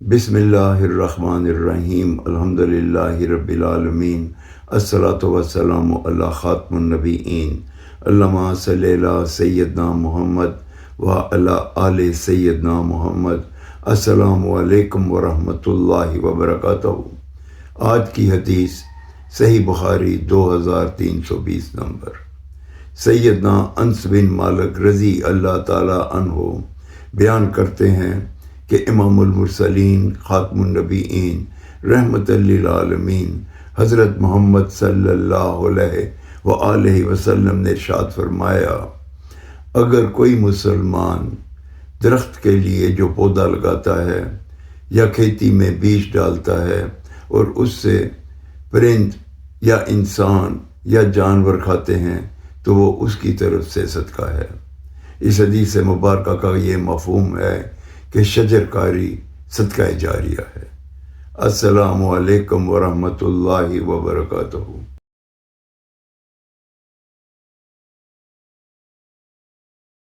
بسم اللہ الرحمن الرحیم الحمدللہ رب العالمین الصلاۃ والسلام علی خاتم النبیین اللہم صلی علی سیدنا محمد وعلی آل سیدنا محمد۔ السلام علیکم ورحمۃ اللہ وبرکاتہ۔ آج کی حدیث صحیح بخاری 2320 نمبر۔ سیدنا انس بن مالک رضی اللہ تعالی عنہ بیان کرتے ہیں کہ امام المرسلین خاتم النبیین رحمت للعالمین حضرت محمد صلی اللہ علیہ وآلہ وسلم نے ارشاد فرمایا، اگر کوئی مسلمان درخت کے لیے جو پودا لگاتا ہے یا کھیتی میں بیج ڈالتا ہے اور اس سے پرند یا انسان یا جانور کھاتے ہیں تو وہ اس کی طرف سے صدقہ ہے۔ اس حدیث مبارکہ کا یہ مفہوم ہے کہ شجر کاری صدقہ جاریہ ہے۔ السلام علیکم ورحمۃ اللہ وبرکاتہ۔